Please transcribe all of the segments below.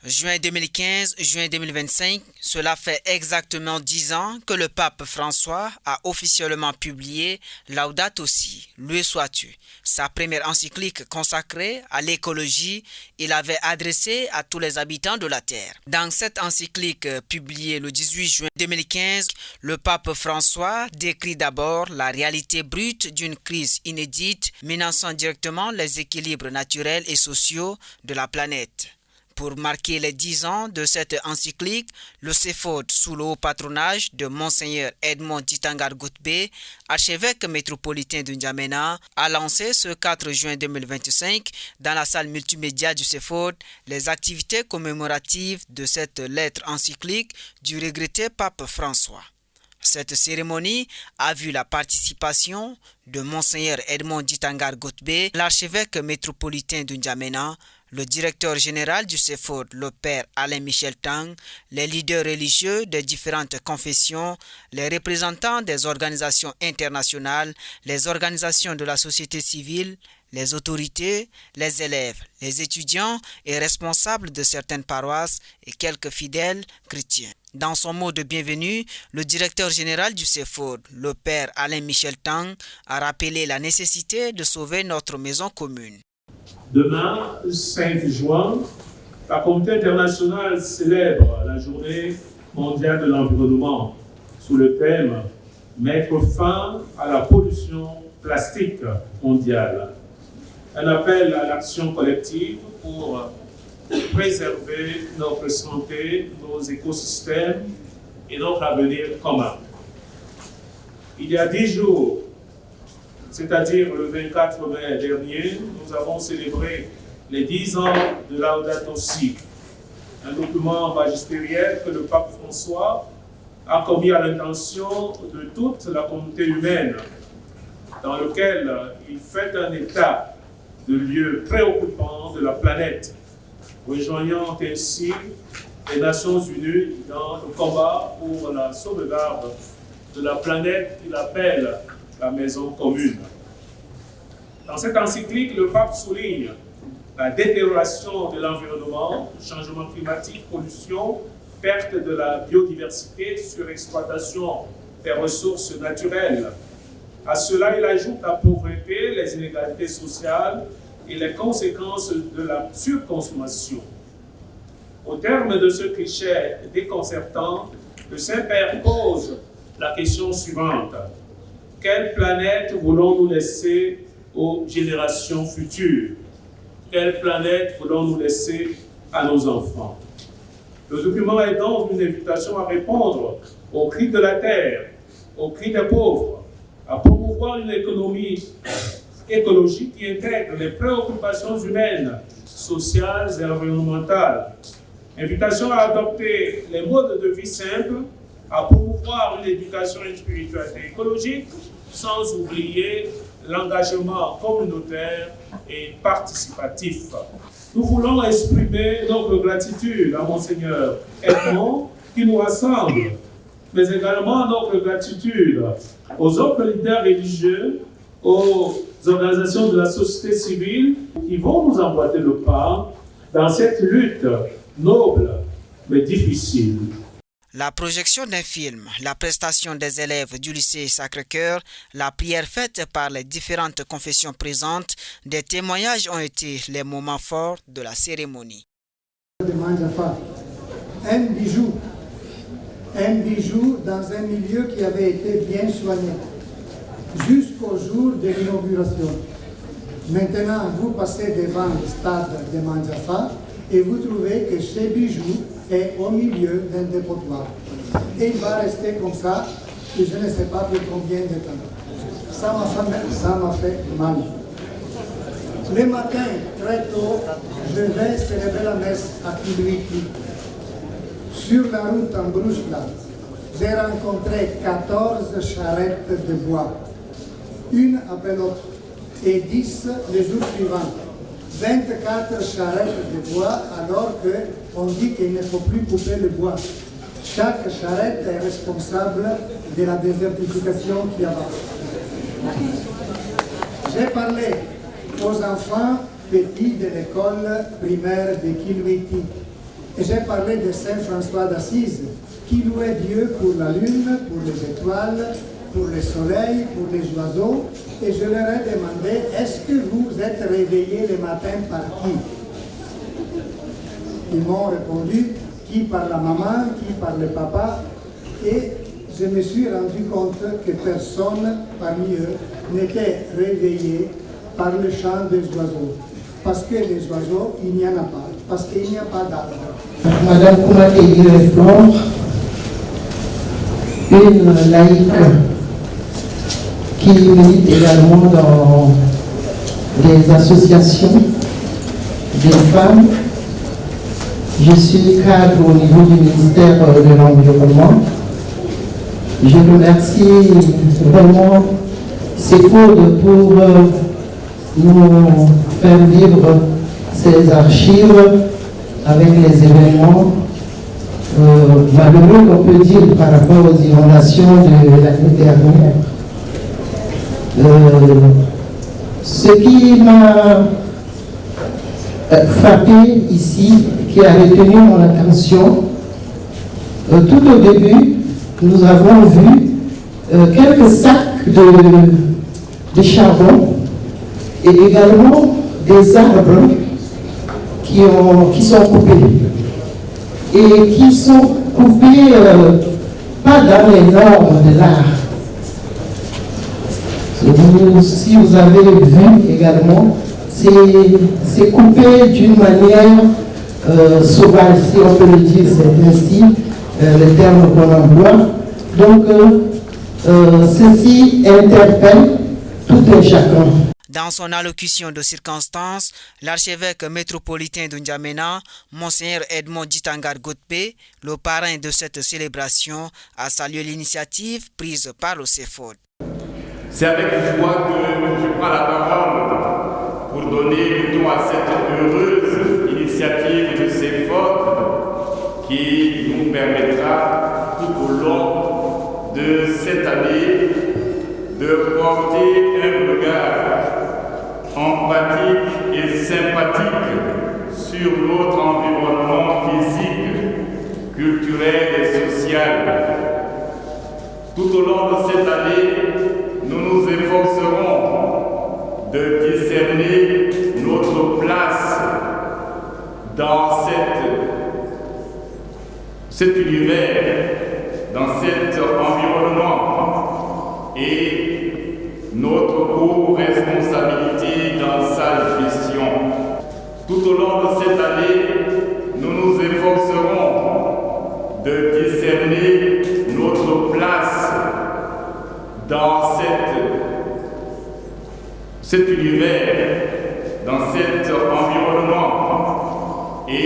Juin 2015, juin 2025, cela fait exactement 10 ans que le pape François a officiellement publié Laudato Si, loué sois-tu. Sa première encyclique consacrée à l'écologie, il avait adressé à tous les habitants de la Terre. Dans cette encyclique publiée le 18 juin 2015, le pape François décrit d'abord la réalité brute d'une crise inédite menaçant directement les équilibres naturels et sociaux de la planète. Pour marquer les 10 ans de cette encyclique, le CEFOD, sous le haut patronage de Monseigneur Edmond Titangar Goutbé, archevêque métropolitain de N'Djamena, a lancé ce 4 juin 2025 dans la salle multimédia du CEFOD les activités commémoratives de cette lettre encyclique du regretté pape François. Cette cérémonie a vu la participation de Monseigneur Edmond Titangar Goutbé, l'archevêque métropolitain de N'Djamena, le directeur général du CEFOD, le père Alain-Michel Tang, les leaders religieux des différentes confessions, les représentants des organisations internationales, les organisations de la société civile, les autorités, les élèves, les étudiants et responsables de certaines paroisses et quelques fidèles chrétiens. Dans son mot de bienvenue, le directeur général du CEFOD, le père Alain-Michel Tang, a rappelé la nécessité de sauver notre maison commune. Demain, 5 juin, la communauté internationale célèbre la journée mondiale de l'environnement sous le thème « Mettre fin à la pollution plastique mondiale ». Un appel à l'action collective pour préserver notre santé, nos écosystèmes et notre avenir commun. Il y a 10 jours, c'est-à-dire le 24 mai dernier, nous avons célébré les 10 ans de Laudato Si, un document magistériel que le pape François a commis à l'intention de toute la communauté humaine, dans lequel il fait un état de lieux préoccupants de la planète, rejoignant ainsi les Nations Unies dans le combat pour la sauvegarde de la planète qu'il appelle la maison commune. Dans cette encyclique, le pape souligne la détérioration de l'environnement, changement climatique, pollution, perte de la biodiversité, surexploitation des ressources naturelles. À cela, il ajoute la pauvreté, les inégalités sociales et les conséquences de la surconsommation. Au terme de ce cliché déconcertant, le Saint-Père pose la question suivante. Quelle planète voulons-nous laisser aux générations futures? Quelle planète voulons-nous laisser à nos enfants? Le document est donc une invitation à répondre aux cris de la terre, aux cris des pauvres, à promouvoir une économie écologique qui intègre les préoccupations humaines, sociales et environnementales. Invitation à adopter les modes de vie simples, à promouvoir une éducation et une spiritualité écologique, sans oublier l'engagement communautaire et participatif. Nous voulons exprimer notre gratitude à Monseigneur Edmond qui nous rassemble, mais également notre gratitude aux autres leaders religieux, aux organisations de la société civile qui vont nous emboîter le pas dans cette lutte noble mais difficile. La projection d'un film, la prestation des élèves du lycée Sacré-Cœur, la prière faite par les différentes confessions présentes, des témoignages ont été les moments forts de la cérémonie. Un bijou dans un milieu qui avait été bien soigné, jusqu'au jour de l'inauguration. Maintenant, vous passez devant le stade de Mandjafa et vous trouvez que ce bijou est au milieu d'un dépotoir. Et il va rester comme ça, et je ne sais pas pour combien de temps. Ça m'a fait mal. Le matin, très tôt, je vais célébrer la messe à Kilwiki. Sur la route en Bruchland, j'ai rencontré 14 charrettes de bois, une après l'autre, et 10 les jours suivants. 24 charrettes de bois, alors qu'on dit qu'il ne faut plus couper le bois. Chaque charrette est responsable de la désertification qui avance. J'ai parlé aux enfants petits de l'école primaire de Kilwiti. Et j'ai parlé de Saint François d'Assise, qui louait Dieu pour la lune, pour les étoiles, pour le soleil, pour les oiseaux. Et je leur ai demandé, est-ce que vous êtes réveillés le matin par qui? Ils m'ont répondu, qui par la maman, qui par le papa. Et je me suis rendu compte que personne parmi eux n'était réveillé par le chant des oiseaux. Parce que les oiseaux, il n'y en a pas. Parce qu'il n'y a pas d'arbre. Madame Koumaké Flore, une laïque qui milite également dans les associations des femmes. Je suis cadre au niveau du ministère de l'Environnement. Je remercie vraiment CEFOD pour nous faire vivre ces archives avec les événements malheureux qu'on peut dire par rapport aux inondations de l'année dernière. Ce qui m'a frappé ici, qui a retenu mon attention, tout au début, nous avons vu quelques sacs de charbon et également des arbres qui sont coupés. Et qui sont coupés pas dans les normes de l'art. Si vous avez vu également, c'est coupé d'une manière sauvage, si on peut le dire, c'est ainsi le terme qu'on emploie. Donc, ceci interpelle tout un chacun. Dans son allocution de circonstance, l'archevêque métropolitain de N'Djamena, Monseigneur Edmond Djitangar Godbé, le parrain de cette célébration, a salué l'initiative prise par le CEFOD. C'est avec joie que je prends la parole pour donner le ton à cette heureuse initiative du CEFOD qui nous permettra tout au long de cette année de porter un regard empathique et sympathique sur notre environnement physique, culturel et social. Tout au long de cette année, nous nous efforcerons de discerner notre place dans cet univers, dans cet environnement et notre co-responsabilité dans sa gestion. Tout au long de cette année, nous nous efforcerons de discerner notre place dans cet univers, dans cet environnement et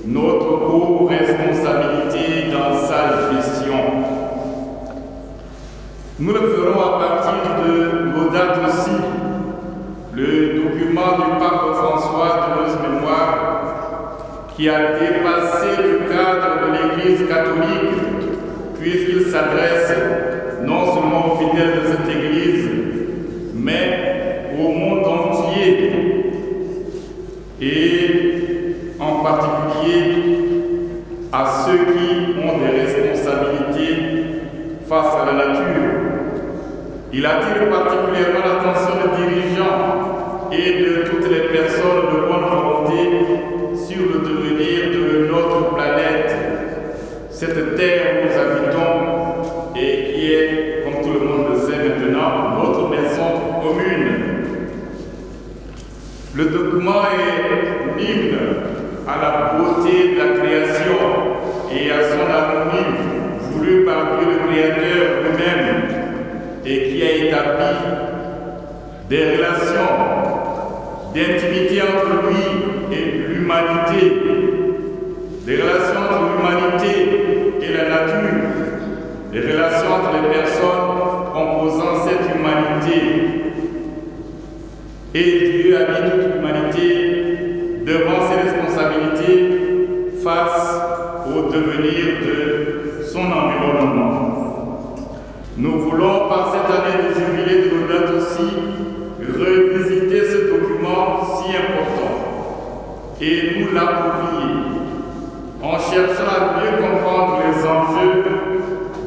notre co-responsabilité dans sa gestion. Nous le ferons à partir de Laudato Si, le document du pape François de heureuse mémoire qui a dépassé le cadre de l'Église catholique puisqu'il s'adresse non seulement aux fidèles de cette Église, mais au monde entier et en particulier à ceux qui ont des responsabilités face à la nature. Il attire particulièrement l'attention des dirigeants et de toutes les personnes de bonne volonté sur le devenir de notre planète, cette terre où nous habitons et qui est, comme tout le monde le sait maintenant, notre maison commune. Le document est l'hymne à la beauté de la création et à son harmonie voulu par Dieu le Créateur lui-même et qui a établi des relations d'intimité entre lui et l'humanité, des relations entre l'humanité et la nature, des relations entre les personnes composant cette humanité. Et Dieu a mis toute l'humanité devant ses responsabilités face au devenir de son environnement. Nous voulons, par cette année de jubilé de Laudato Si, revisiter ce document si important et nous l'approprier cherchant à mieux comprendre les enjeux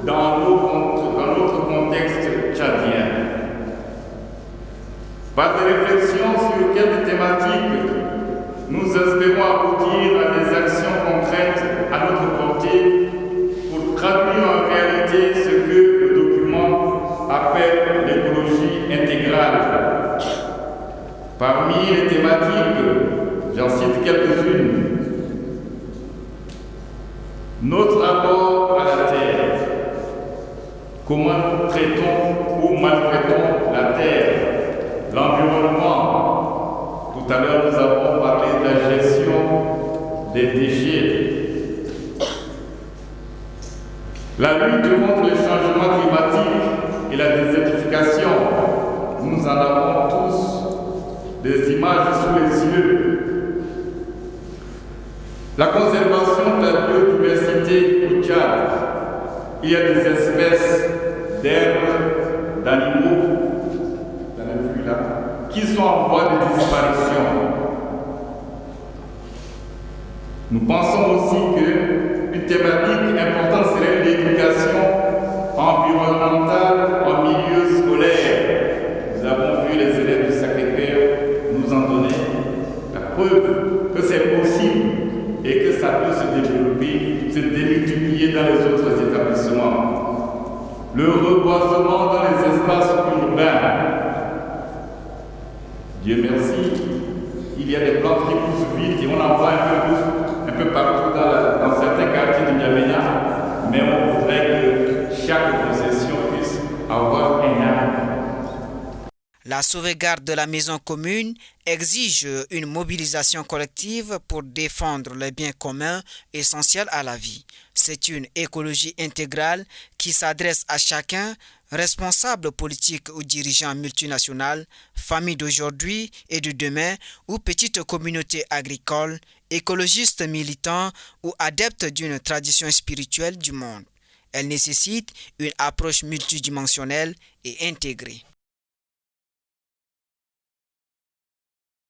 dans notre contexte tchadien. Par des réflexions sur quelques thématiques, nous espérons aboutir à des actions concrètes à notre portée pour traduire en réalité ce que le document appelle l'écologie intégrale. Parmi les thématiques, j'en cite quelques-unes. Notre rapport à la terre. Comment traitons ou maltraitons la terre, l'environnement. Tout à l'heure, nous avons parlé de la gestion des déchets. La lutte contre le changement climatique et la désertification. Nous en avons tous des images sous les yeux. La conservation de la biodiversité au Tchad. Il y a des espèces d'herbes, d'animaux, qui sont en voie de disparition. Nous pensons aussi qu'une thématique importante serait l'éducation environnementale en milieu scolaire. Nous avons vu les élèves du Sacré-Cœur nous en donner la preuve que c'est possible et que ça peut se développer, se démultiplier dans les autres établissements. Le reboisement dans les espaces urbains. Dieu merci, il y a des plantes qui poussent vite et on en voit un peu partout dans certains quartiers de N'Djamena, mais on voudrait que chaque possession puisse avoir un arbre. La sauvegarde de la maison commune exige une mobilisation collective pour défendre les biens communs essentiels à la vie. C'est une écologie intégrale qui s'adresse à chacun, responsable politique ou dirigeant multinational, famille d'aujourd'hui et de demain ou petite communauté agricole, écologiste militant ou adepte d'une tradition spirituelle du monde. Elle nécessite une approche multidimensionnelle et intégrée.